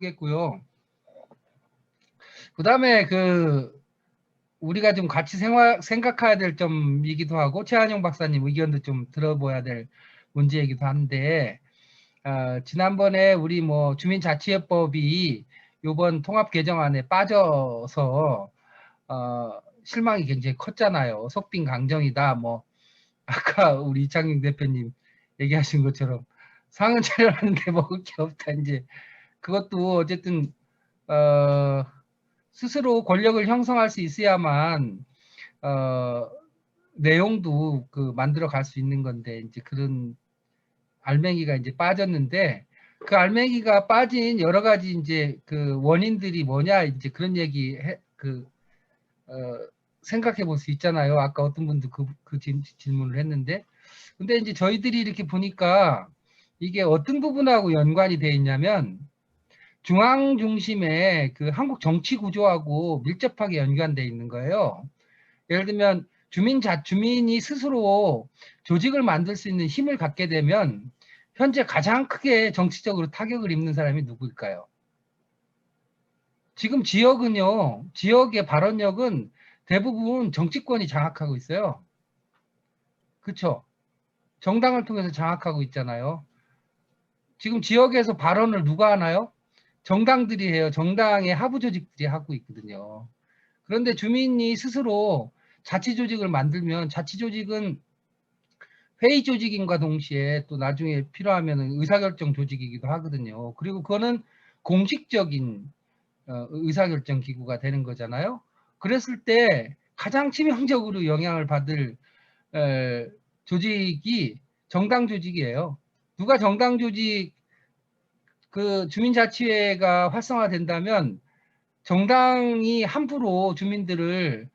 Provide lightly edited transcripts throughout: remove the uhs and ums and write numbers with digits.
겠고요. 그다음에 우리가 좀 같이 생각해야 될 점이기도 하고 최한용 박사님 의견도 좀 들어봐야 될 문제이기도 한데 지난번에 우리 뭐 주민자치회법이 이번 통합 개정안에 빠져서 실망이 굉장히 컸잖아요. 속빈 강정이다. 뭐 아까 우리 이창용 대표님 얘기하신 것처럼 상은 차려놨는데 먹을 게 없다. 이제 그것도 어쨌든 스스로 권력을 형성할 수 있어야만 내용도 만들어 갈 수 있는 건데 이제 그런 알맹이가 이제 빠졌는데 그 알맹이가 빠진 여러 가지 이제 그 원인들이 뭐냐 이제 그런 얘기 생각해 볼 수 있잖아요. 아까 어떤 분도 그 질문을 했는데 근데 이제 저희들이 이렇게 보니까 이게 어떤 부분하고 연관이 돼 있냐면 중앙 중심의 그 한국 정치 구조하고 밀접하게 연관돼 있는 거예요. 예를 들면 주민이 스스로 조직을 만들 수 있는 힘을 갖게 되면 현재 가장 크게 정치적으로 타격을 입는 사람이 누구일까요? 지금 지역의 발언력은 대부분 정치권이 장악하고 있어요. 그렇죠? 정당을 통해서 장악하고 있잖아요. 지금 지역에서 발언을 누가 하나요? 정당들이 해요. 정당의 하부 조직들이 하고 있거든요. 그런데 주민이 스스로 자치조직을 만들면 자치조직은 회의 조직인과 동시에 또 나중에 필요하면 의사결정 조직이기도 하거든요. 그리고 그거는 공식적인 의사결정 기구가 되는 거잖아요. 그랬을 때 가장 치명적으로 영향을 받을 조직이 정당 조직이에요. 누가 정당 조직 주민자치회가 활성화된다면 정당이 함부로 주민들을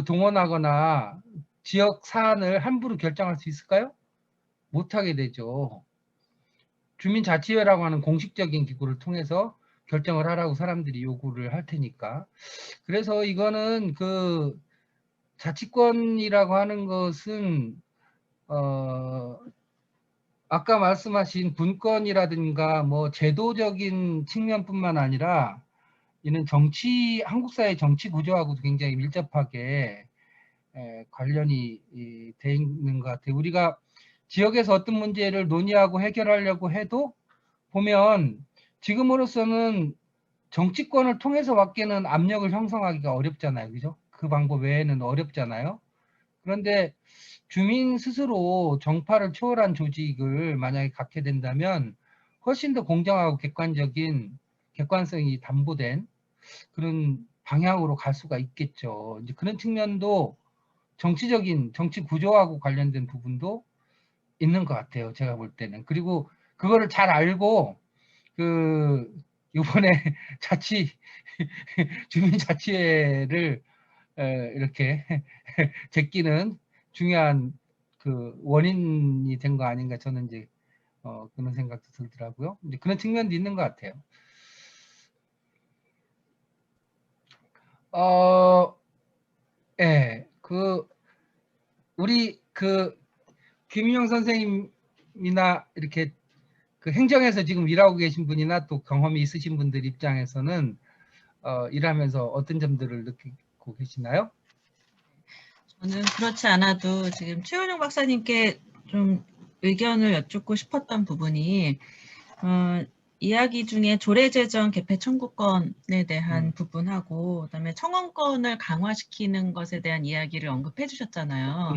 동원하거나 지역 사안을 함부로 결정할 수 있을까요? 못하게 되죠. 주민자치회라고 하는 공식적인 기구를 통해서 결정을 하라고 사람들이 요구를 할 테니까. 그래서 이거는 자치권이라고 하는 것은 아까 말씀하신 분권이라든가 뭐 제도적인 측면뿐만 아니라 이는 한국 사회 정치 구조하고도 굉장히 밀접하게 관련이 돼 있는 것 같아요. 우리가 지역에서 어떤 문제를 논의하고 해결하려고 해도 보면 지금으로서는 정치권을 통해서밖에는 압력을 형성하기가 어렵잖아요. 그죠? 그 방법 외에는 어렵잖아요. 그런데 주민 스스로 정파를 초월한 조직을 만약에 갖게 된다면 훨씬 더 공정하고 객관성이 담보된 그런 방향으로 갈 수가 있겠죠. 이제 그런 측면도 정치 구조하고 관련된 부분도 있는 것 같아요. 제가 볼 때는. 그리고 그거를 잘 알고 이번에 주민자치회를 이렇게 제끼는 중요한 원인이 된 거 아닌가 저는 이제 그런 생각도 들더라고요. 이제 그런 측면도 있는 것 같아요. 예, 우리 김인영 선생님이나 이렇게 행정에서 지금 일하고 계신 분이나 또 경험이 있으신 분들 입장에서는 일하면서 어떤 점들을 느끼고 계시나요? 저는 그렇지 않아도 지금 최은영 박사님께 좀 의견을 여쭙고 싶었던 부분이 이야기 중에 조례제정 개폐 청구권에 대한 부분하고 그다음에 청원권을 강화시키는 것에 대한 이야기를 언급해 주셨잖아요.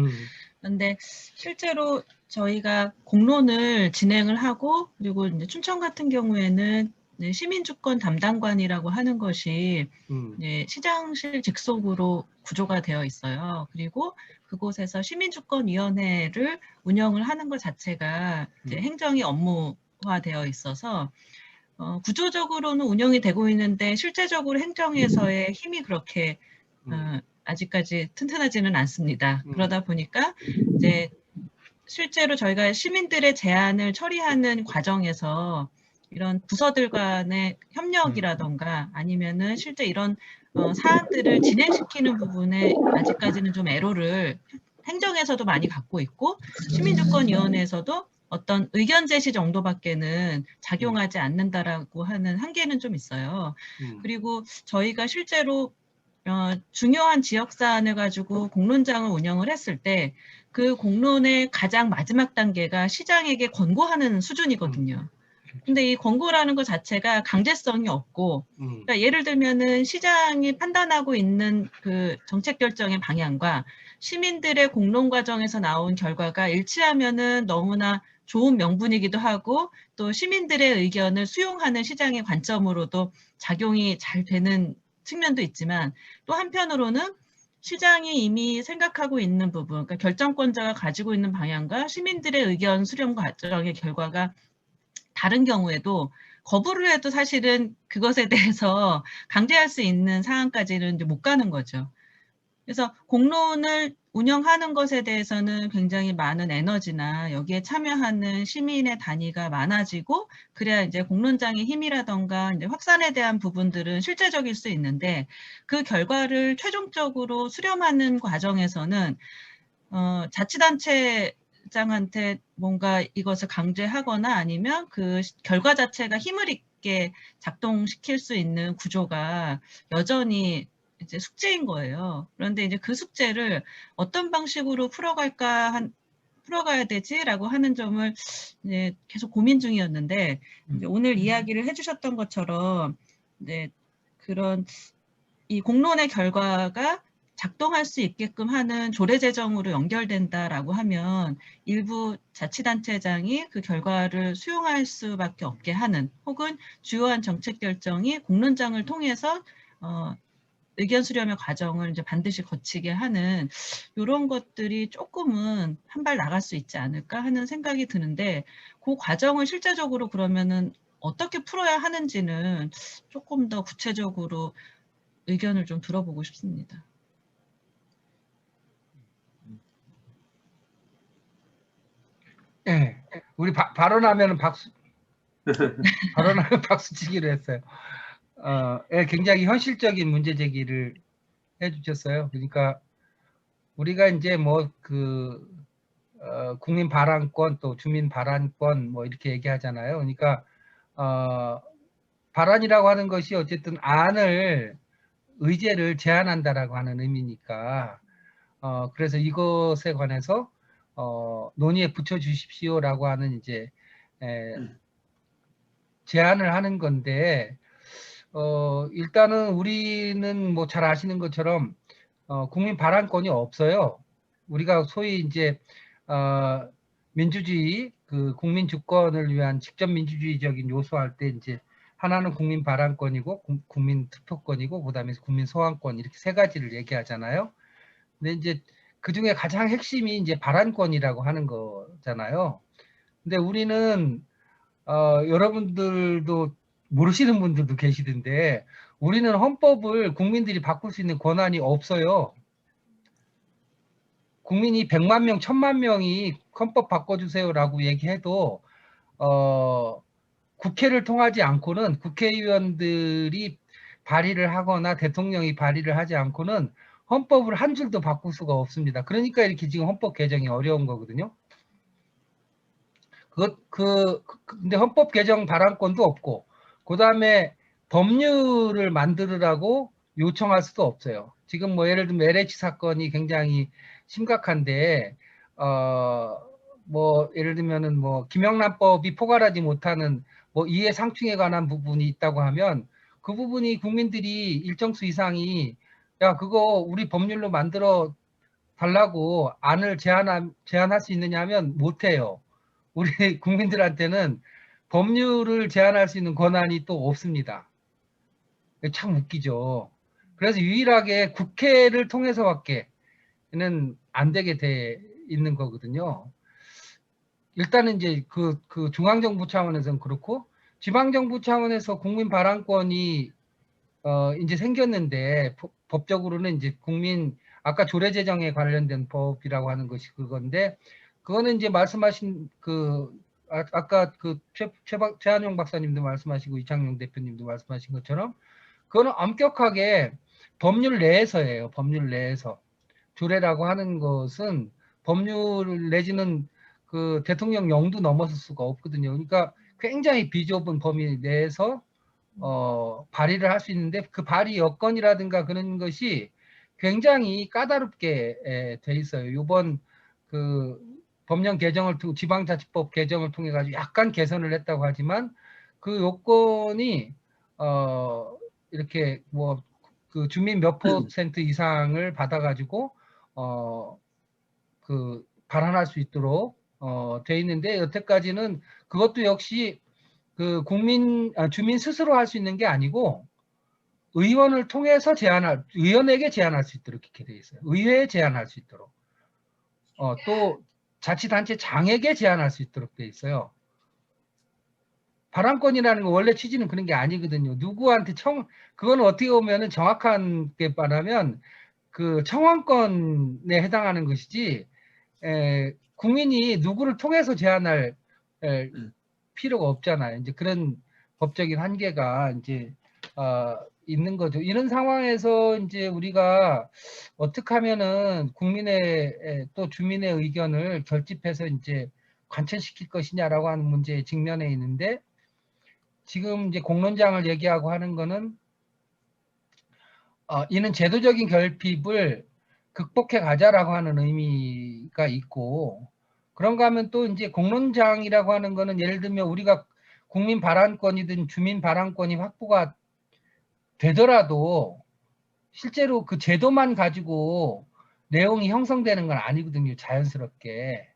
그런데 실제로 저희가 공론을 진행을 하고 그리고 이제 춘천 같은 경우에는 시민주권 담당관이라고 하는 것이 시장실 직속으로 구조가 되어 있어요. 그리고 그곳에서 시민주권위원회를 운영을 하는 것 자체가 이제 행정이 업무화되어 있어서 구조적으로는 운영이 되고 있는데 실제적으로 행정에서의 힘이 그렇게 아직까지 튼튼하지는 않습니다. 그러다 보니까 이제 실제로 저희가 시민들의 제안을 처리하는 과정에서 이런 부서들 간의 협력이라던가 아니면은 실제 이런 사안들을 진행시키는 부분에 아직까지는 좀 애로를 행정에서도 많이 갖고 있고 시민주권위원회에서도 어떤 의견 제시 정도밖에는 작용하지 않는다라고 하는 한계는 좀 있어요. 그리고 저희가 실제로 중요한 지역 사안을 가지고 공론장을 운영을 했을 때 그 공론의 가장 마지막 단계가 시장에게 권고하는 수준이거든요. 근데 이 권고라는 것 자체가 강제성이 없고, 그러니까 예를 들면은 시장이 판단하고 있는 그 정책 결정의 방향과 시민들의 공론 과정에서 나온 결과가 일치하면은 너무나 좋은 명분이기도 하고, 또 시민들의 의견을 수용하는 시장의 관점으로도 작용이 잘 되는 측면도 있지만, 또 한편으로는 시장이 이미 생각하고 있는 부분, 그러니까 결정권자가 가지고 있는 방향과 시민들의 의견 수렴 과정의 결과가 다른 경우에도 거부를 해도 사실은 그것에 대해서 강제할 수 있는 상황까지는 이제 못 가는 거죠. 그래서 공론을 운영하는 것에 대해서는 굉장히 많은 에너지나 여기에 참여하는 시민의 단위가 많아지고 그래야 이제 공론장의 힘이라던가 이제 확산에 대한 부분들은 실제적일 수 있는데 그 결과를 최종적으로 수렴하는 과정에서는 자치단체장한테 뭔가 이것을 강제하거나 아니면 그 결과 자체가 힘을 있게 작동시킬 수 있는 구조가 여전히 이제 숙제인 거예요. 그런데 이제 그 숙제를 어떤 방식으로 풀어가야 되지라고 하는 점을 이제 계속 고민 중이었는데 이제 오늘 이야기를 해주셨던 것처럼 이제 그런 이 공론의 결과가 작동할 수 있게끔 하는 조례 제정으로 연결된다라고 하면 일부 자치단체장이 그 결과를 수용할 수밖에 없게 하는 혹은 주요한 정책 결정이 공론장을 통해서 의견 수렴의 과정을 이제 반드시 거치게 하는 이런 것들이 조금은 한 발 나갈 수 있지 않을까 하는 생각이 드는데 그 과정을 실제적으로 그러면은 어떻게 풀어야 하는지는 조금 더 구체적으로 의견을 좀 들어보고 싶습니다. 네, 우리 발언하면 발언하면 박수 치기로 했어요. 예, 굉장히 현실적인 문제 제기를 해주셨어요. 그러니까 우리가 이제 뭐 국민 발언권 또 주민 발언권 뭐 이렇게 얘기하잖아요. 그러니까 발언이라고 하는 것이 어쨌든 의제를 제안한다라고 하는 의미니까 그래서 이것에 관해서 논의에 붙여 주십시오라고 하는 이제 제안을 하는 건데 일단은 우리는 뭐 잘 아시는 것처럼 국민 발언권이 없어요. 우리가 소위 이제 민주주의 그 국민 주권을 위한 직접 민주주의적인 요소할 때 이제 하나는 국민 발언권이고 국민 투표권이고 그다음에 국민 소환권 이렇게 세 가지를 얘기하잖아요. 근데 이제 그 중에 가장 핵심이 이제 발언권이라고 하는 거잖아요. 근데 우리는 여러분들도 모르시는 분들도 계시던데 우리는 헌법을 국민들이 바꿀 수 있는 권한이 없어요. 국민이 100만 명, 1000만 명이 헌법 바꿔주세요라고 얘기해도 국회를 통하지 않고는 국회의원들이 발의를 하거나 대통령이 발의를 하지 않고는 헌법을 한 줄도 바꿀 수가 없습니다. 그러니까 이렇게 지금 헌법 개정이 어려운 거거든요. 근데 헌법 개정 발언권도 없고, 그 다음에 법률을 만들으라고 요청할 수도 없어요. 지금 뭐 예를 들면 LH 사건이 굉장히 심각한데, 뭐 예를 들면은 뭐 김영란법이 포괄하지 못하는 뭐 이해 상충에 관한 부분이 있다고 하면 그 부분이 국민들이 일정수 이상이 야 그거 우리 법률로 만들어 달라고 안을 제안할 수 있느냐 하면 못해요. 우리 국민들한테는 법률을 제안할 수 있는 권한이 또 없습니다. 참 웃기죠. 그래서 유일하게 국회를 통해서밖에는 안 되게 돼 있는 거거든요. 일단은 이제 그 중앙정부 차원에서는 그렇고 지방정부 차원에서 국민 발언권이 이제 생겼는데 법적으로는 이제 아까 조례 제정에 관련된 법이라고 하는 것이 그건데 그거는 이제 말씀하신 아까 최한용 박사님도 말씀하시고 이창용 대표님도 말씀하신 것처럼 그거는 엄격하게 법률 내에서예요. 법률 내에서 조례라고 하는 것은 법률 내지는 그 대통령령도 넘어설 수가 없거든요. 그러니까 굉장히 비좁은 범위 내에서 발의를 할 수 있는데 그 발의 여건이라든가 그런 것이 굉장히 까다롭게 돼 있어요. 이번 그 법령 개정을 통해 지방자치법 개정을 통해 가지고 약간 개선을 했다고 하지만 그 요건이 이렇게 뭐 그 주민 몇 % 이상을 받아 가지고 그 발언할 수 있도록 돼 있는데 여태까지는 그것도 역시 그 주민 스스로 할 수 있는 게 아니고 의원을 통해서 의원에게 제안할 수 있도록 이렇게 돼 있어요. 의회에 제안할 수 있도록. 또 자치단체 장에게 제안할 수 있도록 돼 있어요. 발언권이라는 거 원래 취지는 그런 게 아니거든요. 누구한테 그거는 어떻게 보면은 정확한 게 말하면 그 청원권에 해당하는 것이지, 국민이 누구를 통해서 제안할 필요가 없잖아요. 이제 그런 법적인 한계가 이제 있는 거죠. 이런 상황에서 이제 우리가 어떻게 하면은 국민의 또 주민의 의견을 결집해서 이제 관철시킬 것이냐라고 하는 문제에 직면해 있는데, 지금 이제 공론장을 얘기하고 하는 거는 이는 제도적인 결핍을 극복해 가자라고 하는 의미가 있고, 그런가 하면 또 이제 공론장이라고 하는 거는 예를 들면 우리가 국민 발언권이든 주민 발언권이 확보가 되더라도 실제로 그 제도만 가지고 내용이 형성되는 건 아니거든요. 자연스럽게.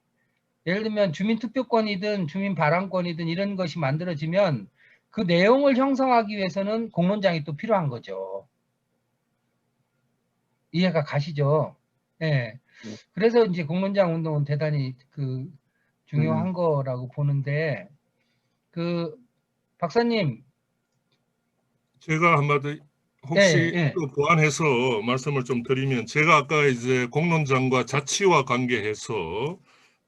예를 들면 주민투표권이든 주민 발언권이든 이런 것이 만들어지면 그 내용을 형성하기 위해서는 공론장이 또 필요한 거죠. 이해가 가시죠? 예. 그래서 이제 공론장 운동은 대단히 그 중요한 거라고 보는데, 그 박사님. 제가 한마디 혹시 또 보완해서 말씀을 좀 드리면, 제가 아까 이제 공론장과 자치와 관계해서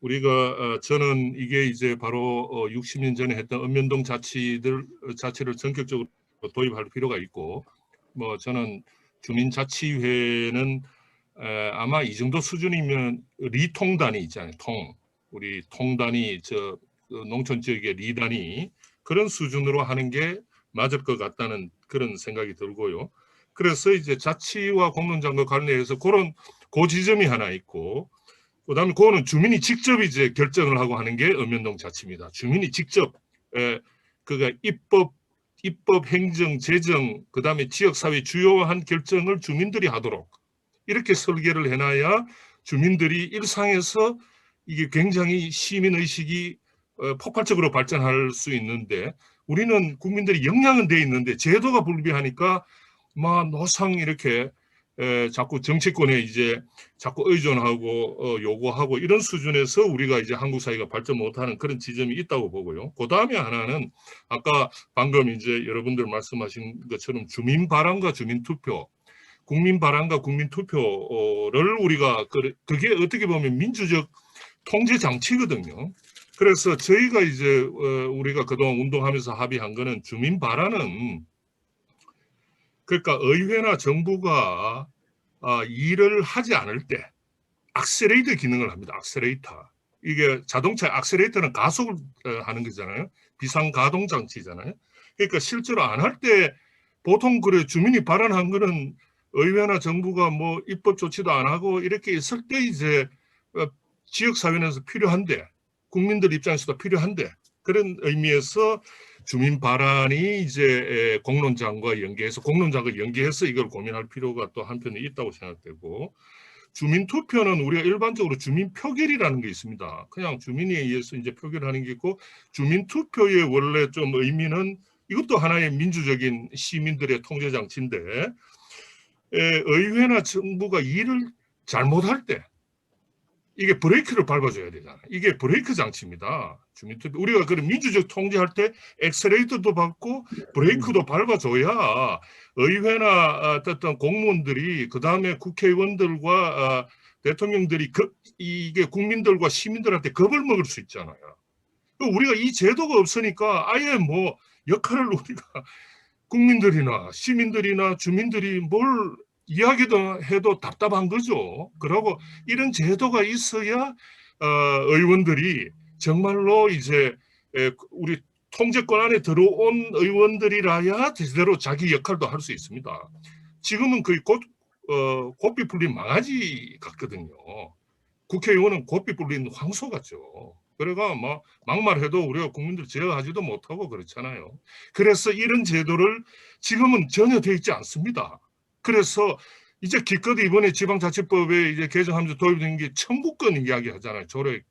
우리가 저는 이게 이제 바로 60년 전에 했던 읍면동 자치를 전격적으로 도입할 필요가 있고, 뭐 저는 주민자치회는 아마 이 정도 수준이면 리통단이 있잖아요. 우리 통단이 농촌 지역의 리단이 그런 수준으로 하는 게 맞을 것 같다는 그런 생각이 들고요. 그래서 이제 자치와 공론장과 관련해서 그 지점이 하나 있고, 그다음에 그거는 주민이 직접 이제 결정을 하고 하는 게 읍면동 자치입니다. 주민이 직접 그가 입법, 행정, 재정, 그다음에 지역사회 주요한 결정을 주민들이 하도록 이렇게 설계를 해놔야 주민들이 일상에서 이게 굉장히 시민의식이 폭발적으로 발전할 수 있는데, 우리는 국민들이 역량은 돼 있는데 제도가 불비하니까 막 노상 이렇게 자꾸 정치권에 이제 자꾸 의존하고 요구하고 이런 수준에서 우리가 이제 한국 사회가 발전 못하는 그런 지점이 있다고 보고요. 그 다음에 하나는 아까 방금 이제 여러분들 말씀하신 것처럼 주민 발언과 주민 투표, 국민 발언과 국민 투표를 우리가 그게 어떻게 보면 민주적 통제 장치거든요. 그래서 저희가 이제 우리가 그동안 운동하면서 합의한 거는 주민 발언은, 그러니까 의회나 정부가 일을 하지 않을 때 액셀레이터 기능을 합니다. 액셀레이터. 이게 자동차 액셀레이터는 가속을 하는 거잖아요. 비상가동 장치잖아요. 그러니까 실제로 안 할 때 보통 그래 주민이 발언한 거는 의회나 정부가 뭐 입법 조치도 안 하고 이렇게 있을 때 이제 지역사회에서 필요한데, 국민들 입장에서도 필요한데, 그런 의미에서 주민 발언이 이제 공론장과 연계해서 이걸 고민할 필요가 또 한편에 있다고 생각되고, 주민 투표는 우리가 일반적으로 주민 표결이라는 게 있습니다. 그냥 주민에 의해서 이제 표결하는 게 있고, 주민 투표의 원래 좀 의미는 이것도 하나의 민주적인 시민들의 통제 장치인데, 의회나 정부가 일을 잘못할 때 이게 브레이크를 밟아줘야 되잖아요. 이게 브레이크 장치입니다. 주민투표. 우리가 그런 민주적 통제할 때 엑셀레이터도 밟고 브레이크도 밟아줘야 의회나 어떤 공무원들이, 그 다음에 국회의원들과 대통령들이 이게 국민들과 시민들한테 겁을 먹을 수 있잖아요. 우리가 이 제도가 없으니까 아예 뭐 역할을 우리가 국민들이나 시민들이나 주민들이 뭘 이야기도 해도 답답한 거죠. 그러고 이런 제도가 있어야 의원들이 정말로 이제 우리 통제권 안에 들어온 의원들이라야 제대로 자기 역할도 할 수 있습니다. 지금은 거의 고삐 풀린 망아지 같거든요. 국회의원은 고삐 풀린 황소 같죠. 그래가 막 막말해도 우리가 국민들 제어하지도 못하고 그렇잖아요. 그래서 이런 제도를 지금은 전혀 되어 있지 않습니다. 그래서 이제 기껏 이번에 지방자치법에 이제 개정하면서 도입된 게 청구권 이야기 하잖아요. 조례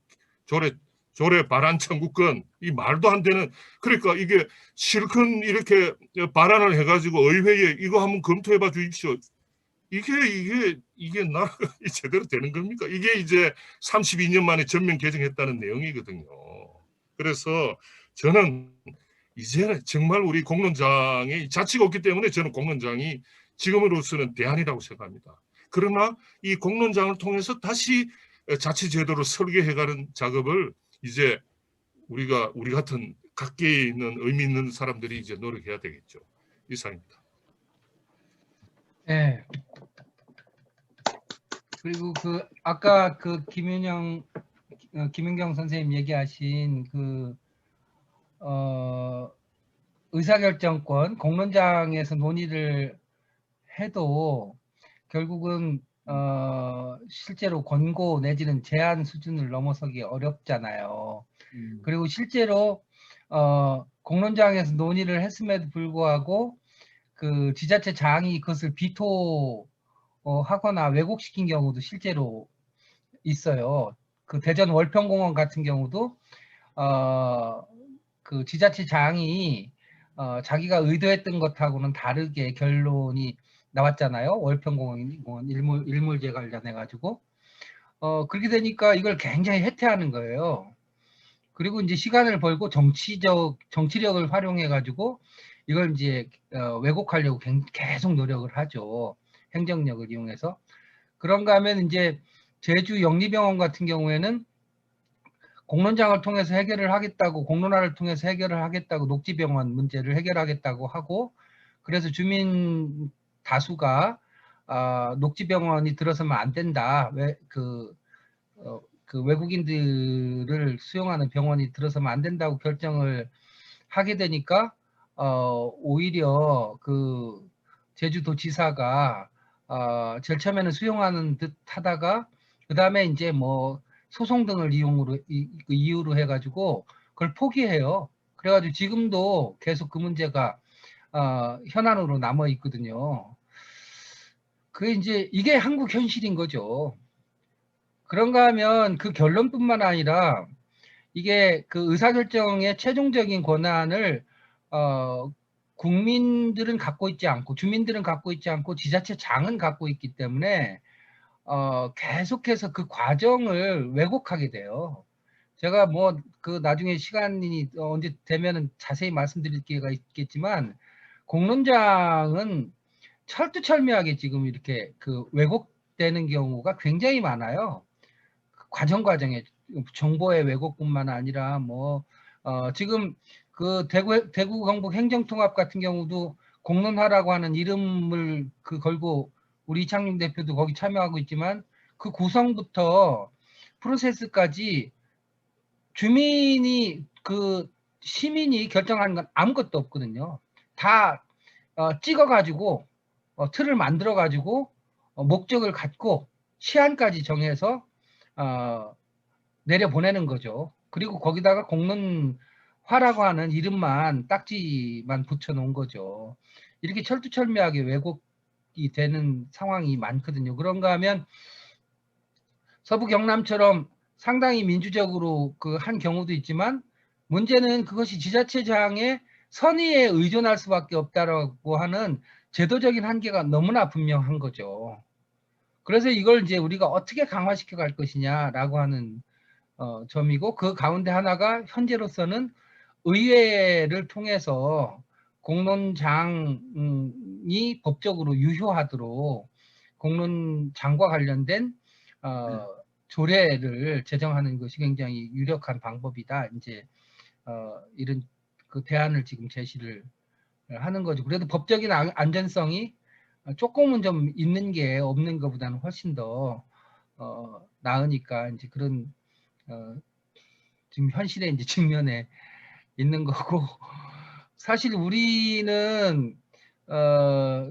발안 청구권. 이 말도 안 되는, 그러니까 이게 실컷 이렇게 발안을 해가지고 의회에 이거 한번 검토해봐 주십시오. 이게 나라가 제대로 되는 겁니까? 이게 이제 32년 만에 전면 개정했다는 내용이거든요. 그래서 저는 이제는 정말 우리 공론장의 자치가 없기 때문에 저는 공론장이 지금으로서는 대안이라고 생각합니다. 그러나 이 공론장을 통해서 다시 자치제도를 설계해가는 작업을 이제 우리 같은 각계에 있는 의미 있는 사람들이 이제 노력해야 되겠죠. 이상입니다. 네. 그리고 아까 김윤경 선생님 얘기하신 의사결정권 공론장에서 논의를 해도 결국은 실제로 권고 내지는 제안 수준을 넘어서기 어렵잖아요. 그리고 실제로 공론장에서 논의를 했음에도 불구하고 그 지자체 장이 그것을 하거나 왜곡시킨 경우도 실제로 있어요. 그 대전 월평공원 같은 경우도 그 지자체 장이 자기가 의도했던 것하고는 다르게 결론이 나왔잖아요. 월평공원 일몰제 관련해 가지고 그렇게 되니까 이걸 굉장히 해태하는 거예요. 그리고 이제 시간을 벌고 정치력을 활용해 가지고 이걸 이제 왜곡하려고 계속 노력을 하죠. 행정력을 이용해서. 그런가 하면 이제 제주 영리병원 같은 경우에는 공론장을 통해서 해결을 하겠다고, 공론화를 통해서 해결을 하겠다고, 녹지병원 문제를 해결하겠다고 하고, 그래서 주민 다수가 녹지병원이 들어서면 안 된다. 그 외국인들을 수용하는 병원이 들어서면 안 된다고 결정을 하게 되니까 오히려 그 제주도지사가 제일 처음에는 수용하는 듯 하다가 그 다음에 이제 뭐 소송 등을 이유로 해가지고 그걸 포기해요. 그래가지고 지금도 계속 그 문제가 현안으로 남아 있거든요. 그게 이제 이게 한국 현실인 거죠. 그런가 하면 그 결론뿐만 아니라 이게 그 의사결정의 최종적인 권한을 국민들은 갖고 있지 않고, 주민들은 갖고 있지 않고 지자체장은 갖고 있기 때문에 계속해서 그 과정을 왜곡하게 돼요. 제가 뭐 그 나중에 시간이 언제 되면은 자세히 말씀드릴 기회가 있겠지만 공론장은 철두철미하게 지금 이렇게 그 왜곡되는 경우가 굉장히 많아요. 과정에 정보의 왜곡뿐만 아니라 뭐 지금 그 대구 경북 행정통합 같은 경우도 공론화라고 하는 이름을 걸고 우리 이창용 대표도 거기 참여하고 있지만 그 구성부터 프로세스까지 시민이 결정하는 건 아무것도 없거든요. 다 찍어가지고 틀을 만들어가지고 목적을 갖고 시한까지 정해서 내려보내는 거죠. 그리고 거기다가 공론화라고 하는 이름만 딱지만 붙여놓은 거죠. 이렇게 철두철미하게 왜곡이 되는 상황이 많거든요. 그런가 하면 서부 경남처럼 상당히 민주적으로 한 경우도 있지만 문제는 그것이 지자체장의 선의에 의존할 수밖에 없다라고 하는 제도적인 한계가 너무나 분명한 거죠. 그래서 이걸 이제 우리가 어떻게 강화시켜 갈 것이냐라고 하는 점이고, 그 가운데 하나가 현재로서는 의회를 통해서 공론장이 법적으로 유효하도록 공론장과 관련된 조례를 제정하는 것이 굉장히 유력한 방법이다. 이제 이런 그 대안을 지금 제시를 하는 거죠. 그래도 법적인 안전성이 조금은 좀 있는 게 없는 것보다는 훨씬 더 나으니까 이제 그런 지금 현실에 이제 직면해 있는 거고, 사실 우리는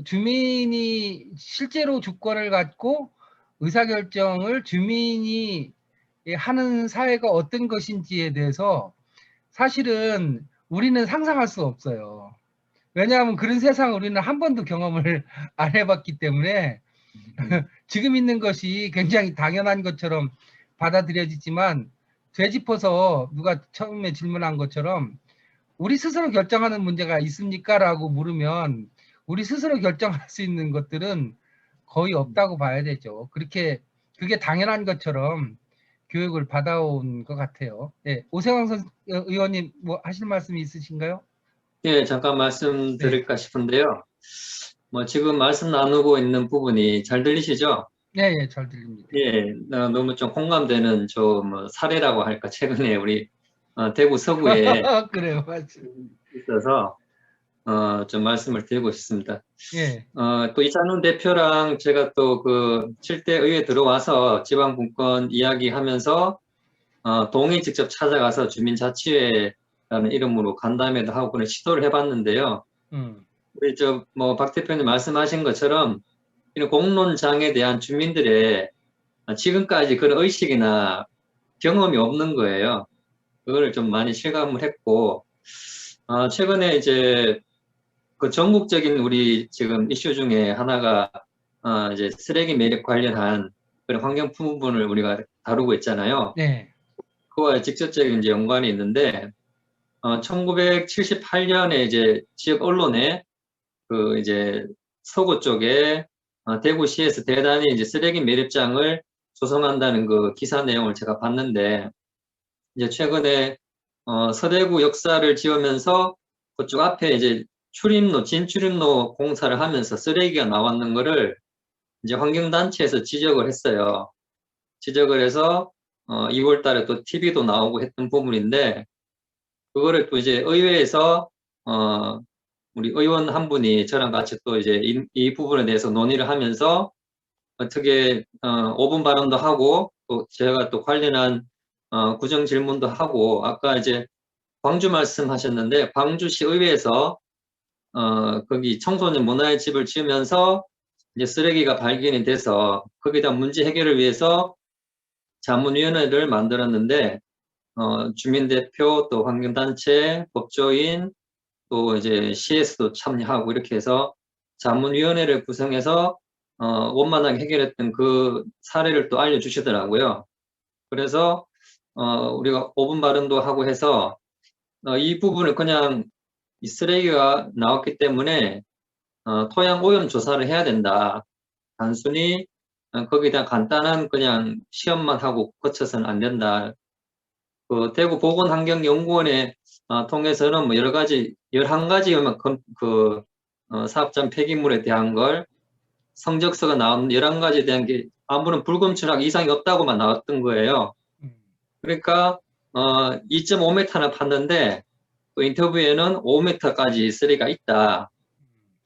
주민이 실제로 주권을 갖고 의사결정을 주민이 하는 사회가 어떤 것인지에 대해서 사실은 우리는 상상할 수 없어요. 왜냐하면 그런 세상을 우리는 한 번도 경험을 안 해봤기 때문에 지금 있는 것이 굉장히 당연한 것처럼 받아들여지지만, 되짚어서 누가 처음에 질문한 것처럼 우리 스스로 결정하는 문제가 있습니까? 라고 물으면 우리 스스로 결정할 수 있는 것들은 거의 없다고 봐야 되죠. 그게 당연한 것처럼 교육을 받아온 것 같아요. 네, 오세광 의원님 뭐 하실 말씀이 있으신가요? 예, 잠깐 말씀드릴까 싶은데요. 뭐 지금 말씀 나누고 있는 부분이 잘 들리시죠? 네, 예, 잘 들립니다. 예, 너무 좀 공감되는 좀 사례라고 할까, 최근에 우리 대구 서구에 그래요, 맞아요. 있어서 좀 말씀을 드리고 싶습니다. 예. 또 이찬훈 대표랑 제가 또 그 7대 의회 들어와서 지방분권 이야기하면서 동에 직접 찾아가서 주민자치회라는 이름으로 간담회도 하고 그런 시도를 해봤는데요. 우리 뭐 박 대표님 말씀하신 것처럼 이런 공론장에 대한 주민들의 지금까지 그런 의식이나 경험이 없는 거예요. 그거를 좀 많이 실감을 했고, 최근에 이제 그 전국적인 우리 지금 이슈 중에 하나가 이제 쓰레기 매립 관련한 그런 환경 부분을 우리가 다루고 있잖아요. 네. 그와 직접적인 이제 연관이 있는데, 1978년에 이제 지역 언론에 그 이제 서구 쪽에 대구시에서 대단히 이제 쓰레기 매립장을 조성한다는 그 기사 내용을 제가 봤는데, 이제 최근에 서대구 역사를 지으면서 그쪽 앞에 이제 진출입로 공사를 하면서 쓰레기가 나왔는 거를 이제 환경단체에서 지적을 했어요. 지적을 해서 2월 달에 또 TV도 나오고 했던 부분인데, 그거를 또 이제 의회에서 우리 의원 한 분이 저랑 같이 또 이제 이 부분에 대해서 논의를 하면서 어떻게 5분 발언도 하고, 또 제가 또 관련한 구정 질문도 하고, 아까 이제 광주 말씀하셨는데, 광주시 의회에서 거기 청소년 문화의 집을 지으면서 이제 쓰레기가 발견이 돼서 거기다 문제 해결을 위해서 자문위원회를 만들었는데, 주민대표, 또 환경단체, 법조인, 또 이제 시에서도 참여하고 이렇게 해서 자문위원회를 구성해서 원만하게 해결했던 그 사례를 또 알려주시더라고요. 그래서 우리가 5분 발언도 하고 해서 이 부분을 그냥 이 쓰레기가 나왔기 때문에 토양 오염 조사를 해야 된다. 단순히 거기다 간단한 그냥 시험만 하고 거쳐서는 안 된다. 그 대구 보건환경연구원에 통해서는 뭐 여러 가지 11가지 그 사업장 폐기물에 대한 걸 성적서가 나온 11가지에 대한 게 아무런 불검출하기 이상이 없다고만 나왔던 거예요. 그러니까 2.5m나 팠는데 또 인터뷰에는 5m까지 쓰레기가 있다.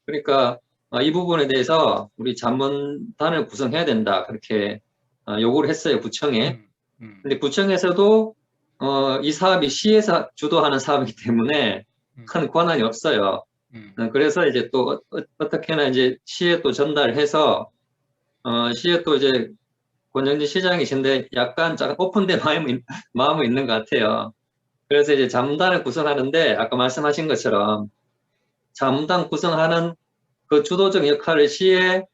그러니까 이 부분에 대해서 우리 자문단을 구성해야 된다. 그렇게 요구를 했어요, 구청에. 근데 구청에서도 이 사업이 시에서 주도하는 사업이기 때문에 큰 권한이 없어요. 그래서 이제 또 어떻게나 이제 시에 또 전달해서 시에 또 이제 권영진 시장이신데 약간 오픈된 마음이 있는 것 같아요. 그래서 이제 자문단을 구성하는데 아까 말씀하신 것처럼 자문단 구성하는 그 주도적 역할을 시의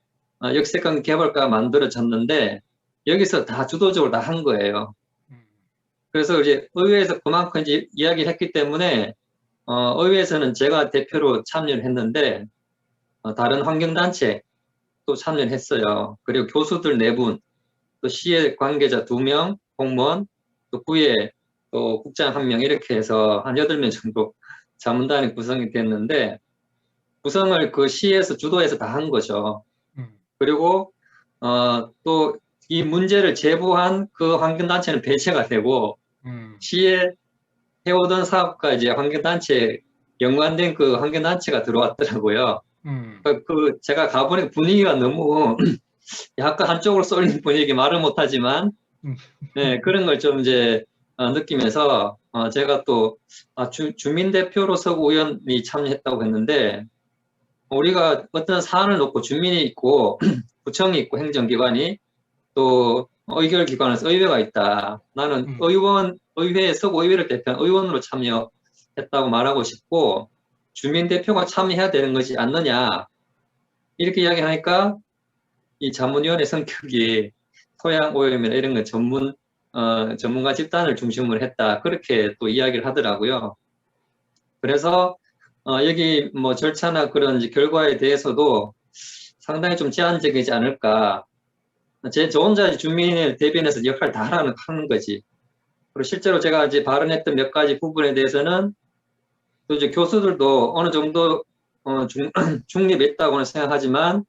역세권 개발과가 만들어졌는데 여기서 다 주도적으로 다 한 거예요. 그래서 이제 의회에서 그만큼 이제 이야기를 했기 때문에 의회에서는 제가 대표로 참여를 했는데 다른 환경단체 또 참여를 했어요. 그리고 교수들 4분, 또 시의 관계자 2명, 공무원, 또 구에 또 국장 1명 이렇게 해서 한 8명 정도 자문단이 구성이 됐는데 구성을 그 시에서 주도해서 다 한 거죠. 그리고 또 이 문제를 제보한 그 환경단체는 배제가 되고 시에 해오던 사업과 이제 환경단체 연관된 그 환경단체가 들어왔더라고요. 그 제가 가보니까 분위기가 너무 약간 한쪽으로 쏠린 분위기 말을 못하지만 네, 그런 걸 좀 이제 느끼면서 제가 또 주민대표로 서구의원이 참여했다고 했는데 우리가 어떤 사안을 놓고 주민이 있고 구청이 있고 행정기관이 또 의결기관에서 의회가 있다. 나는 의회에 서구의회를 대표한 의원으로 참여했다고 말하고 싶고 주민대표가 참여해야 되는 것이 않느냐 이렇게 이야기하니까 이 자문위원회 성격이 토양 오염이나 이런 건 전문가 집단을 중심으로 했다. 그렇게 또 이야기를 하더라고요. 그래서 여기 뭐 절차나 그런 결과에 대해서도 상당히 좀 제한적이지 않을까. 저 혼자 주민을 대변해서 역할을 다 하는 거지. 그리고 실제로 제가 이제 발언했던 몇 가지 부분에 대해서는 또 이제 교수들도 어느 정도 중립했다고는 생각하지만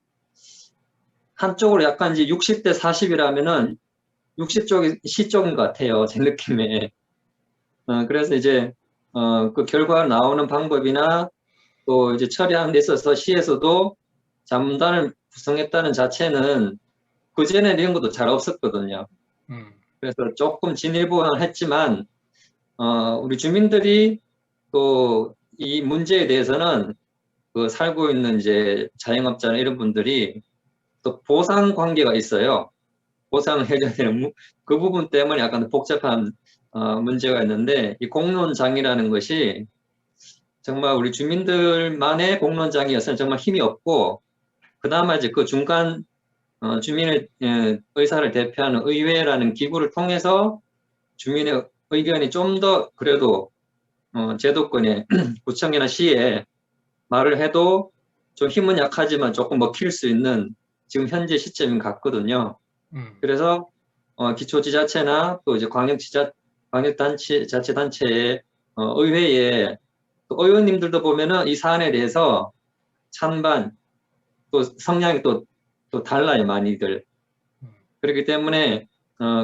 한쪽으로 약간 이제 60대 40이라면은 60쪽이 C쪽인 것 같아요. 제 느낌에. 그래서 이제 그 결과 나오는 방법이나 또 이제 처리하는 데 있어서 시에서도 자문단을 구성했다는 자체는 그전에는 이런 것도 잘 없었거든요. 그래서 조금 진일보했지만 우리 주민들이 또 이 문제에 대해서는 그 살고 있는 이제 자영업자나 이런 분들이 또 보상 관계가 있어요. 보상을 해줘야 되는 그 부분 때문에 약간 복잡한 문제가 있는데 이 공론장이라는 것이 정말 우리 주민들만의 공론장이어서는 정말 힘이 없고 그나마 이제 그 중간 주민의 의사를 대표하는 의회라는 기구를 통해서 주민의 의견이 좀 더 그래도 제도권에 구청이나 시에 말을 해도 좀 힘은 약하지만 조금 먹힐 수 있는 지금 현재 시점인 것 같거든요. 그래서 기초지자체나 또 이제 광역자치단체의 의회에 또 의원님들도 보면은 이 사안에 대해서 찬반 또 성향이 또 달라요, 많이들. 그렇기 때문에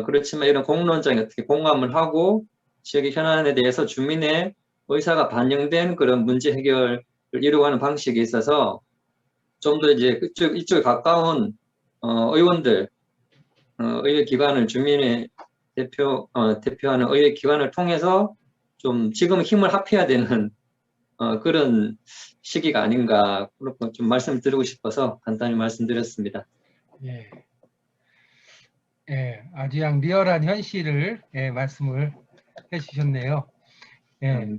그렇지만 이런 공론장에 어떻게 공감을 하고 지역의 현안에 대해서 주민의 의사가 반영된 그런 문제 해결을 이루어가는 방식에 있어서 좀 더 이제 이쪽에 가까운 의원들, 의회 기관을 주민의 대표하는 의회 기관을 통해서 좀 지금 힘을 합해야 되는 그런 시기가 아닌가 그렇게 좀 말씀드리고 싶어서 간단히 말씀드렸습니다. 예, 예, 아주 양 리얼한 현실을 말씀을 해주셨네요. 예,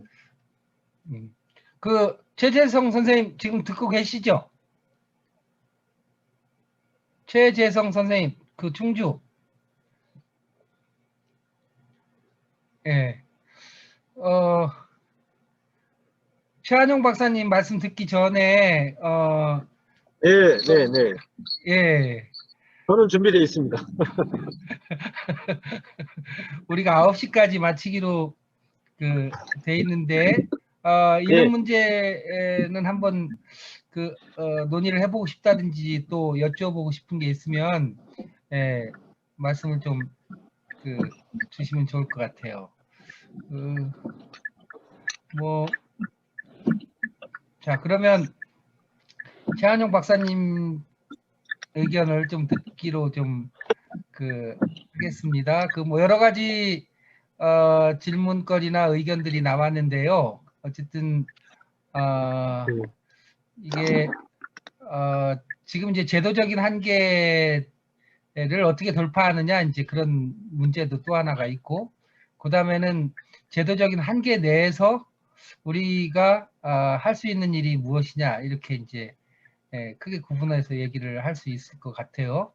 그 최재성 선생님 지금 듣고 계시죠? 최재성 선생님, 그 충주. 예. 최한용 박사님 말씀 듣기 전에 네. 예. 저는 준비되어 있습니다. 우리가 9시까지 마치기로 돼 있는데 이런 문제는 한번 논의를 해보고 싶다든지 또 여쭤보고 싶은 게 있으면 말씀을 좀 주시면 좋을 것 같아요. 자, 그러면 최한용 박사님 의견을 좀 듣기로 좀 하겠습니다. 뭐 여러 가지 질문거리나 의견들이 나왔는데요. 어쨌든 이게 지금 이제 제도적인 한계를 어떻게 돌파하느냐 이제 그런 문제도 또 하나가 있고, 그 다음에는 제도적인 한계 내에서 우리가 할 수 있는 일이 무엇이냐 이렇게 이제 크게 구분해서 얘기를 할 수 있을 것 같아요.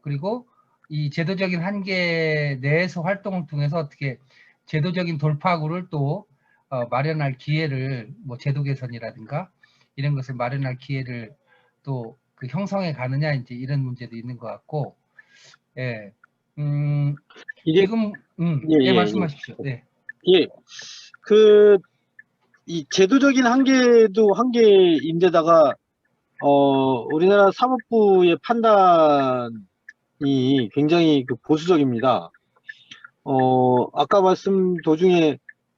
그리고 이 제도적인 한계 내에서 활동을 통해서 어떻게 제도적인 돌파구를 또 마련할 기회를 뭐 제도 개선이라든가 이런 것을 마련할 기회를 또 형성해 가느냐 이제 이런 문제도 있는 것 같고, 지금 말씀하십시오. 네. 이 제도적인 한계도 한계인데다가 우리나라 사법부의 판단이 굉장히 보수적입니다. 아까 말씀 도중에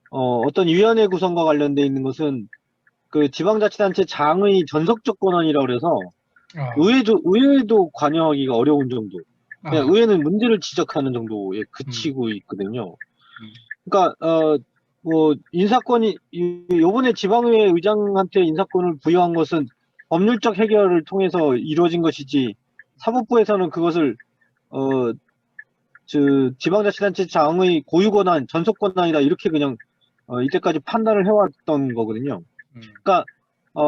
어떤 위원회 구성과 관련돼 있는 것은 지방자치단체 장의 전속적 권한이라고 그래서 의회도 관여하기가 어려운 정도. 그냥 의회는 문제를 지적하는 정도에 그치고 있거든요. 그러니까 뭐 인사권이 요번에 지방의회 의장한테 인사권을 부여한 것은 법률적 해결을 통해서 이루어진 것이지 사법부에서는 그것을 지방자치단체 장의 고유 권한, 전속 권한이다 이렇게 그냥 이때까지 판단을 해왔던 거거든요. 그러니까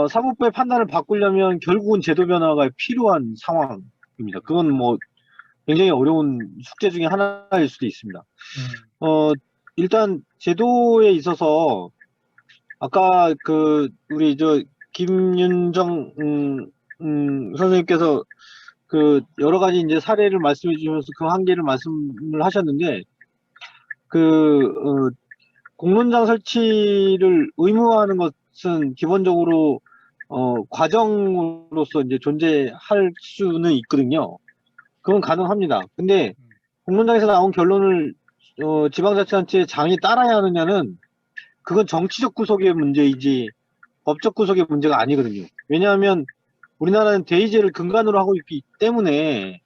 사법부의 판단을 바꾸려면 결국은 제도 변화가 필요한 상황입니다. 그건 뭐 굉장히 어려운 숙제 중에 하나일 수도 있습니다. 일단 제도에 있어서 아까 우리 김윤정 선생님께서 여러 가지 이제 사례를 말씀해 주시면서 그 한계를 말씀을 하셨는데 공론장 설치를 의무화하는 것은 기본적으로 과정으로서 이제 존재할 수는 있거든요. 그건 가능합니다. 근데 공론장에서 나온 결론을 지방자치단체의 장이 따라야 하느냐는 그건 정치적 구속의 문제이지 법적 구속의 문제가 아니거든요. 왜냐하면 우리나라는 대의제를 근간으로 하고 있기 때문에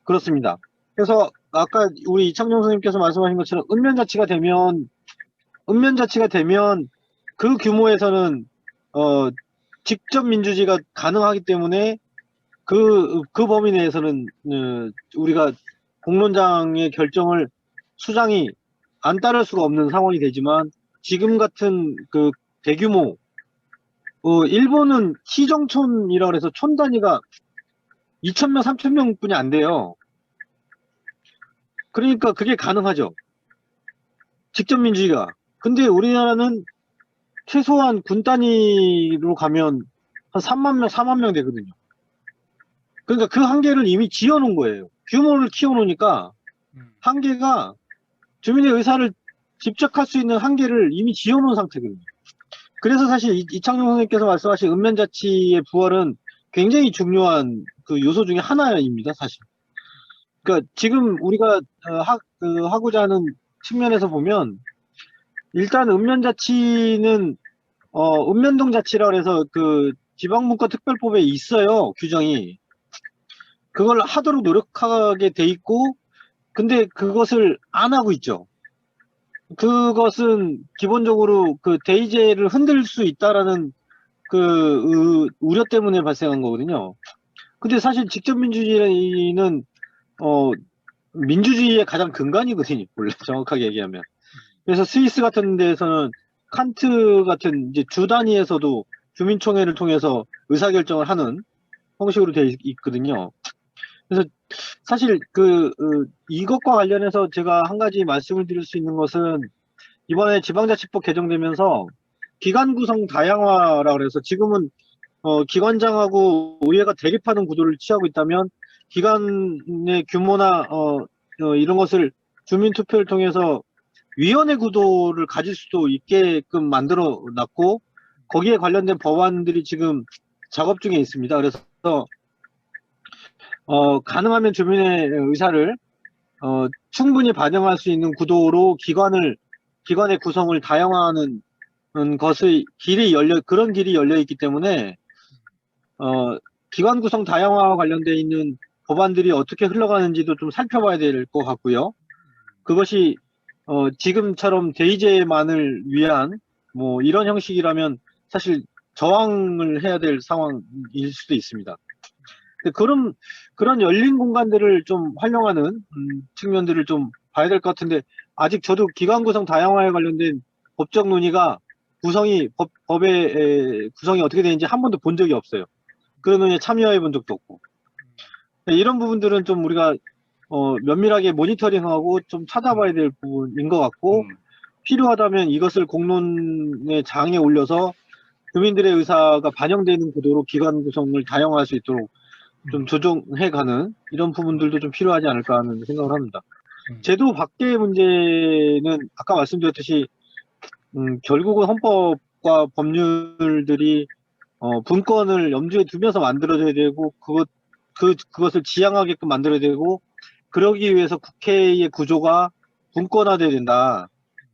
그렇습니다. 그래서 아까 우리 이창용 선생님께서 말씀하신 것처럼 읍면자치가 되면 그 규모에서는 직접 민주주의가 가능하기 때문에 그 범위 내에서는 우리가 공론장의 결정을 수장이 안 따를 수가 없는 상황이 되지만 지금 같은 대규모 일본은 시정촌이라고 해서 촌 단위가 2,000명, 3,000명 뿐이 안 돼요. 그러니까 그게 가능하죠. 직접 민주주의가. 근데 우리나라는 최소한 군 단위로 가면 한 3만 명, 4만 명 되거든요. 그러니까 그 한계를 이미 지어놓은 거예요. 규모를 키워놓으니까 한계가 주민의 의사를 직접 할 수 있는 한계를 이미 지어놓은 상태거든요. 그래서 사실 이창용 선생님께서 말씀하신 읍면자치의 부활은 굉장히 중요한 요소 중에 하나입니다, 사실. 그러니까 지금 우리가 하고자 하는 측면에서 보면 일단 읍면자치는 읍면동자치라고 해서 지방분권특별법에 있어요, 규정이. 그걸 하도록 노력하게 돼 있고 근데 그것을 안 하고 있죠. 그것은 기본적으로 대의제를 흔들 수 있다라는 우려 때문에 발생한 거거든요. 근데 사실 직접 민주주의는 민주주의의 가장 근간이거든요. 원래 정확하게 얘기하면. 그래서 스위스 같은 데에서는 칸트 같은 이제 주 단위에서도 주민총회를 통해서 의사결정을 하는 형식으로 되어 있거든요. 그래서 사실 이것과 관련해서 제가 한 가지 말씀을 드릴 수 있는 것은 이번에 지방자치법 개정되면서 기관 구성 다양화라고 해서 지금은 기관장하고 의회가 대립하는 구도를 취하고 있다면 기관의 규모나 이런 것을 주민투표를 통해서 위원회 구도를 가질 수도 있게끔 만들어 놨고 거기에 관련된 법안들이 지금 작업 중에 있습니다. 그래서 가능하면 주민의 의사를 충분히 반영할 수 있는 구도로 기관의 구성을 다양화하는 것의 그런 길이 열려 있기 때문에 기관 구성 다양화와 관련되어 있는 법안들이 어떻게 흘러가는지도 좀 살펴봐야 될 것 같고요. 그것이 지금처럼 대의제만을 위한 뭐 이런 형식이라면 사실 저항을 해야 될 상황일 수도 있습니다. 그런 열린 공간들을 좀 활용하는 측면들을 좀 봐야 될 것 같은데 아직 저도 기관 구성 다양화에 관련된 법적 논의가 법의 구성이 어떻게 되는지 한 번도 본 적이 없어요. 그런 논의에 참여해 본 적도 없고 이런 부분들은 좀 우리가 면밀하게 모니터링하고 좀 찾아봐야 될 부분인 것 같고 필요하다면 이것을 공론의 장에 올려서 주민들의 의사가 반영되는 구도로 기관 구성을 다양화할 수 있도록 좀 조정해가는 이런 부분들도 좀 필요하지 않을까 하는 생각을 합니다. 제도 밖의 문제는 아까 말씀드렸듯이 결국은 헌법과 법률들이 분권을 염두에 두면서 만들어져야 되고 그것을 지향하게끔 만들어야 되고 그러기 위해서 국회의 구조가 분권화돼야 된다.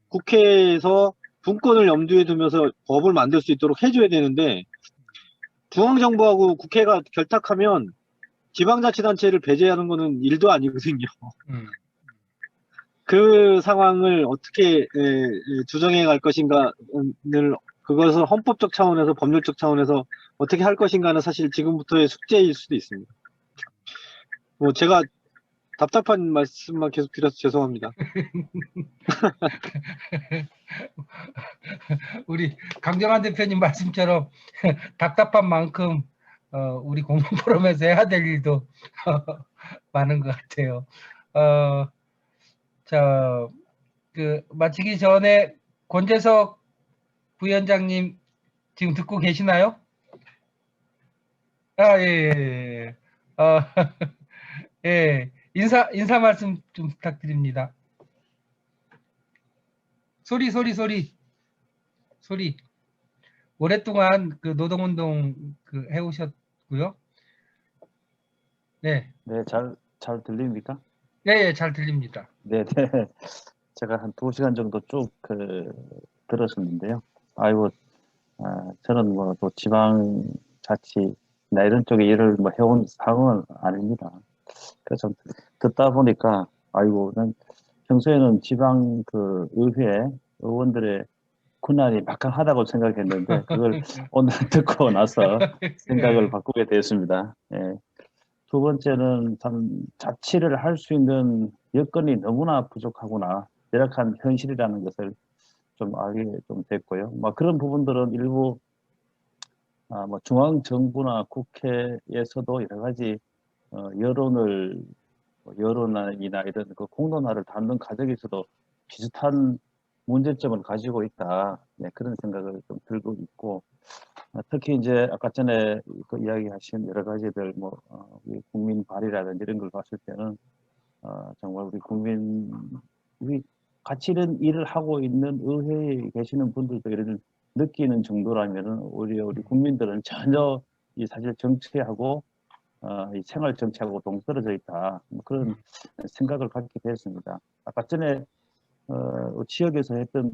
국회에서 분권을 염두에 두면서 법을 만들 수 있도록 해줘야 되는데 중앙정부하고 국회가 결탁하면 지방자치단체를 배제하는 거는 일도 아니거든요. 그 상황을 어떻게 조정해 갈 것인가를 그것을 헌법적 차원에서 법률적 차원에서 어떻게 할 것인가는 사실 지금부터의 숙제일 수도 있습니다. 뭐 제가 답답한 말씀만 계속 드려서 죄송합니다. 우리 강정환 대표님 말씀처럼 답답한 만큼 우리 공론 포럼에서 해야 될 일도 많은 것 같아요. 자, 마치기 전에 권재석 부위원장님 지금 듣고 계시나요? 아, 예, 예, 예. 예, 인사 말씀 좀 부탁드립니다. 소리. 오랫동안 그 노동운동 해오셨고요. 네. 네, 잘 들립니까? 예, 잘 들립니다. 네. 제가 한 2시간 정도 쭉 들었었는데요. 아이고, 저는 뭐 또 지방자치나 이런 쪽에 일을 뭐 해온 상황은 아닙니다. 그래서 듣다 보니까, 아이고, 난 평소에는 지방 의회 의원들의 군난이 막강하다고 생각했는데, 그걸 오늘 듣고 나서 생각을 바꾸게 되었습니다. 예. 두 번째는 참 자치를 할 수 있는 여건이 너무나 부족하구나, 열악한 현실이라는 것을 좀 알게 좀 됐고요. 뭐 그런 부분들은 일부 뭐 중앙 정부나 국회에서도 여러 가지 여론이나 이런 그 공론화를 담는 과정에서도 비슷한 문제점을 가지고 있다. 네, 그런 생각을 좀 들고 있고, 특히 이제 아까 전에 그 이야기하신 여러 가지들 우리 국민 발의라든지 이런 걸 봤을 때는 정말 우리 같이 이런 일을 하고 있는 의회에 계시는 분들도 이런 느끼는 정도라면은 우리 국민들은 전혀 사실 정치하고 이 생활 정치하고 동떨어져 있다, 뭐 그런 생각을 갖게 됐습니다. 아까 전에 지역에서 했던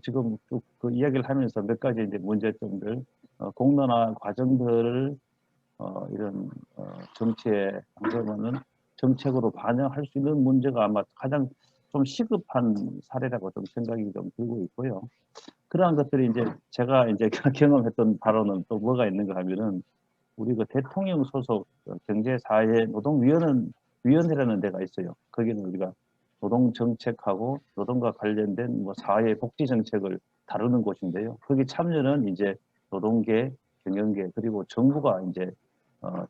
지금 쭉 그 이야기를 하면서 몇 가지 이제 문제점들, 공론화 과정들을 이런 정치에 그러면은 정책으로 반영할 수 있는 문제가 아마 가장 좀 시급한 사례라고 좀 생각이 좀 들고 있고요. 그러한 것들이 이제 제가 이제 경험했던 바로는 또 뭐가 있는가 하면은, 우리 그 대통령 소속 경제사회 노동위원회라는 데가 있어요. 거기는 우리가 노동 정책하고 노동과 관련된 뭐 사회 복지 정책을 다루는 곳인데요. 거기 참여는 이제 노동계, 경영계, 그리고 정부가 이제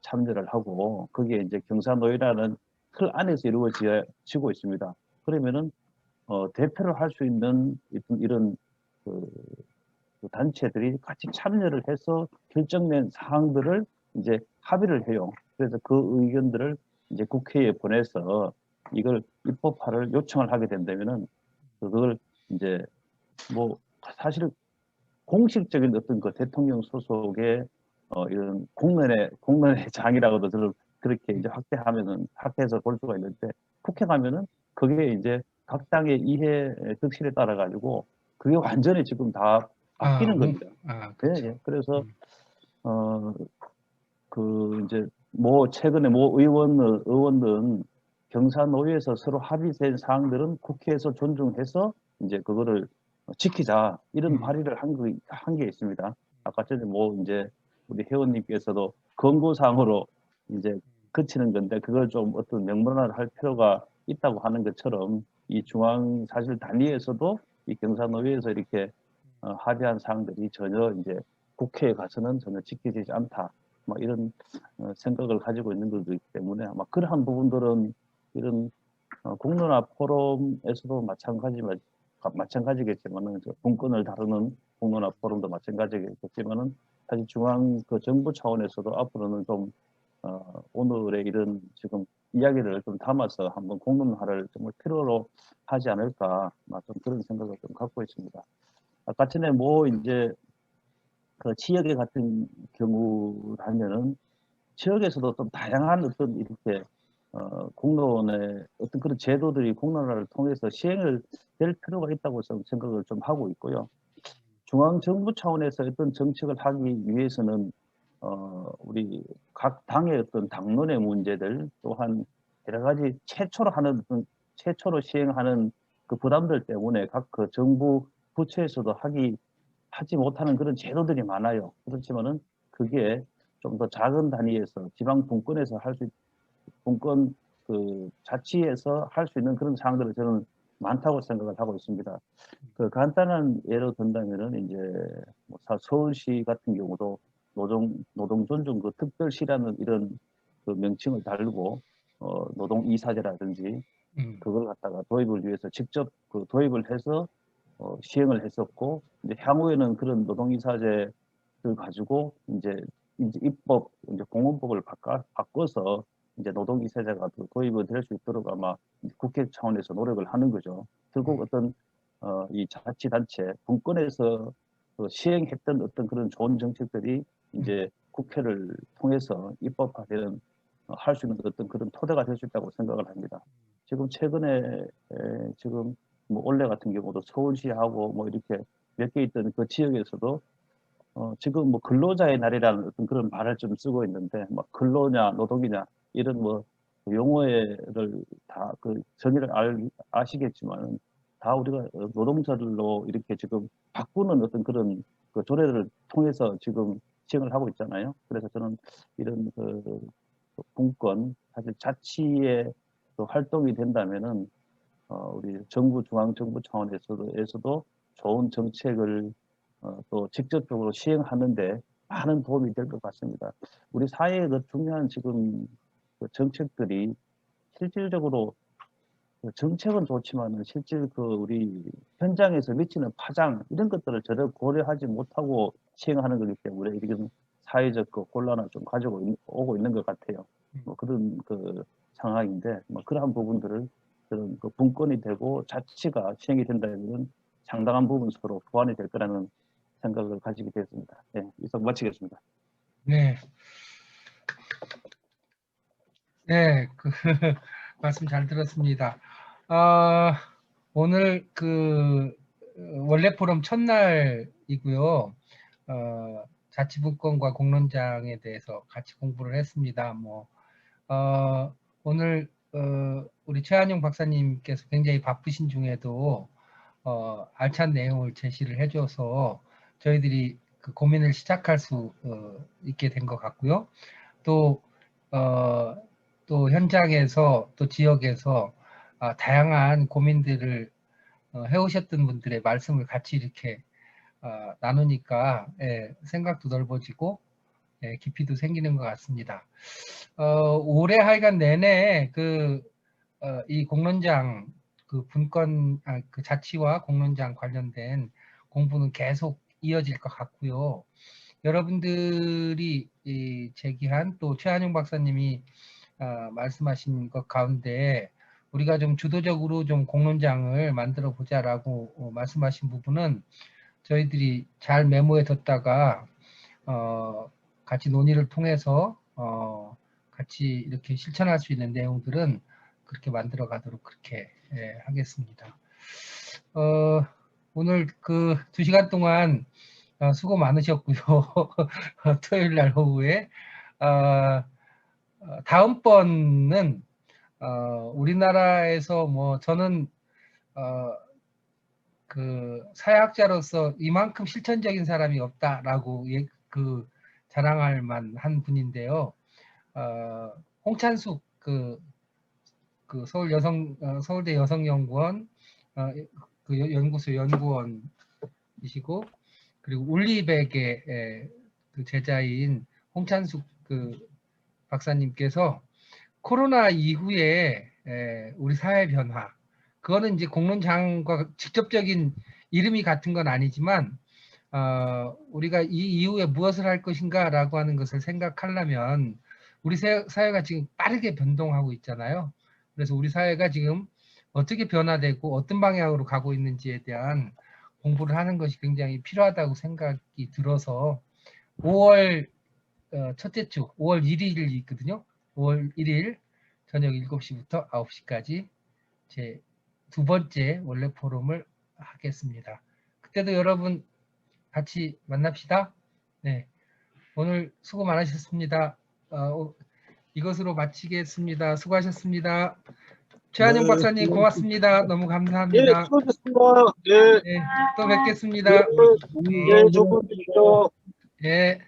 참여를 하고, 거기에 이제 경사노예라는 틀 안에서 이루어지고 있습니다. 그러면은 대표를 할 수 있는 이런 그 단체들이 같이 참여를 해서 결정된 사항들을 이제 합의를 해요. 그래서 그 의견들을 이제 국회에 보내서 이걸 입법화를 요청을 하게 된다면은, 그걸 이제 뭐 사실 공식적인 어떤 그 대통령 소속의 이런 공론의 장이라고도 저는 그렇게 이제 확대해서 볼 수가 있는데, 국회 가면은 그게 이제 각 당의 이해 득실에 따라 가지고 그게 완전히 지금 다 바뀌는 겁니다. 그렇죠. 네, 그래서 이제 최근에 의원들은 경사노위에서 서로 합의된 사항들은 국회에서 존중해서 이제 그거를 지키자, 이런 발의를 한 게 있습니다. 아까 전에 이제 우리 회원님께서도 권고사항으로 이제 그치는 건데, 그걸 좀 어떤 명문화를 할 필요가 있다고 하는 것처럼, 이 중앙 사실 단위에서도 이 경사노위에서 이렇게 합의한 사항들이 전혀 이제 국회에 가서는 전혀 지켜지지 않다, 뭐 이런 생각을 가지고 있는 것이기 때문에, 아마 그러한 부분들은 이런 공론화 포럼에서도 마찬가지겠지만은, 분권을 다루는 공론화 포럼도 마찬가지겠지만은, 사실 중앙 정부 차원에서도 앞으로는 좀 오늘의 이런 지금 이야기를 좀 담아서 한번 공론화를 정말 필요로 하지 않을까, 좀 그런 생각을 좀 갖고 있습니다. 아까 전에 이제 그 지역에 같은 경우라면은, 지역에서도 좀 다양한 어떤 이렇게 공론의 어떤 그런 제도들이 공론화를 통해서 시행을 될 필요가 있다고 생각을 좀 하고 있고요. 중앙정부 차원에서 어떤 정책을 하기 위해서는 우리 각 당의 어떤 당론의 문제들, 또한 여러 가지 최초로 하는 어떤 최초로 시행하는 그 부담들 때문에 각 그 정부 부처에서도 하지 못하는 그런 제도들이 많아요. 그렇지만은 그게 좀 더 작은 단위에서 지방 분권에서 분권 그 자치에서 할 수 있는 그런 사항들을 저는 많다고 생각을 하고 있습니다. 그 간단한 예로 든다면은 이제 뭐 서울시 같은 경우도 노동 존중 그 특별시라는 이런 그 명칭을 달고 노동 이사제라든지 그걸 갖다가 도입을 위해서 직접 그 도입을 해서 시행을 했었고, 이제 향후에는 그런 노동 이사제를 가지고 이제 입법 이제 공원법을 바꿔서 이제 노동 이사제가 도입이 될 수 있도록 아마 국회 차원에서 노력을 하는 거죠. 결국 어떤 이 자치단체 분권에서 시행했던 어떤 그런 좋은 정책들이 이제 국회를 통해서 입법화되는 할 수 있는 어떤 그런 토대가 될 수 있다고 생각을 합니다. 지금 최근에 지금 뭐 올해 같은 경우도 서울시하고 뭐 이렇게 몇 개 있던 그 지역에서도 지금 뭐 근로자의 날이라는 어떤 그런 말을 좀 쓰고 있는데, 뭐 근로냐 노동이냐 이런 뭐 용어를 다 그 정의를 아시겠지만 다 우리가 노동절로 이렇게 지금 바꾸는 어떤 그런 그 조례를 통해서 지금 시행을 하고 있잖아요. 그래서 저는 이런 그 분권 사실 자치의 그 활동이 된다면은 우리 정부 중앙정부 차원에서도 좋은 정책을 또 직접적으로 시행하는데 많은 도움이 될 것 같습니다. 우리 사회의 그 중요한 지금 그 정책들이 실질적으로 그 정책은 좋지만은 실질 그 우리 현장에서 미치는 파장 이런 것들을 전혀 고려하지 못하고 시행하는 거기 때문에 이런 사회적 그 곤란을 좀 가지고 오고 있는 것 같아요. 뭐 그런 그 상황인데 뭐 그러한 부분들을 그런 그 분권이 되고 자치가 시행이 된다면 상당한 부분 서로 보완이 될 거라는 생각을 가지게 되었습니다. 네, 이상 마치겠습니다. 네. 네, 그 말씀 잘 들었습니다. 오늘 그 원래 포럼 첫날이고요. 자치분권과 공론장에 대해서 같이 공부를 했습니다. 오늘 우리 최한용 박사님께서 굉장히 바쁘신 중에도 알찬 내용을 제시를 해줘서 저희들이 그 고민을 시작할 수 있게 된 것 같고요. 또 현장에서 또 지역에서 다양한 고민들을 해오셨던 분들의 말씀을 같이 이렇게 나누니까 생각도 넓어지고 깊이도 생기는 것 같습니다. 올해 하여간 내내 이 공론장 그 분권 그 자치와 공론장 관련된 공부는 계속 이어질 것 같고요. 여러분들이 제기한 또 최한용 박사님이 말씀하신 것 가운데 우리가 좀 주도적으로 좀 공론장을 만들어 보자라고 말씀하신 부분은 저희들이 잘 메모해 뒀다가 같이 논의를 통해서 같이 이렇게 실천할 수 있는 내용들은 그렇게 만들어 가도록 그렇게 하겠습니다. 오늘 그 2시간 동안 수고 많으셨고요. 토요일 날 오후에 다음번은 우리나라에서 뭐 저는 그 사회학자로서 이만큼 실천적인 사람이 없다라고 그 자랑할 만한 분인데요. 홍찬숙 그 서울대 여성연구원 그 연구소 연구원이시고, 그리고 울리백의 그 제자인 홍찬숙 그 박사님께서 코로나 이후에 우리 사회 변화, 그거는 이제 공론장과 직접적인 이름이 같은 건 아니지만 우리가 이 이후에 무엇을 할 것인가라고 하는 것을 생각하려면 우리 사회가 지금 빠르게 변동하고 있잖아요. 그래서 우리 사회가 지금 어떻게 변화되고 어떤 방향으로 가고 있는지에 대한 공부를 하는 것이 굉장히 필요하다고 생각이 들어서 5월 첫째 주 5월 1일이 있거든요. 5월 1일 저녁 7시부터 9시까지 제 2번째 원래 포럼을 하겠습니다. 그때도 여러분 같이 만납시다. 네, 오늘 수고 많으셨습니다. 이것으로 마치겠습니다. 수고하셨습니다. 최한영 네. 박사님 고맙습니다. 너무 예, 감사합니다. 수고하셨습니다. 예, 네, 또 뵙겠습니다. 예, 좋은 분 되십시오. 예,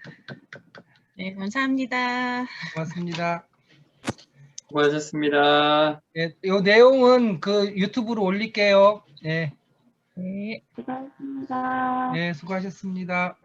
네, 감사합니다. 고맙습니다. 수고하셨습니다. 예, 요 내용은 그 유튜브로 올릴게요. 예, 네. 수고하셨습니다. 예, 수고하셨습니다.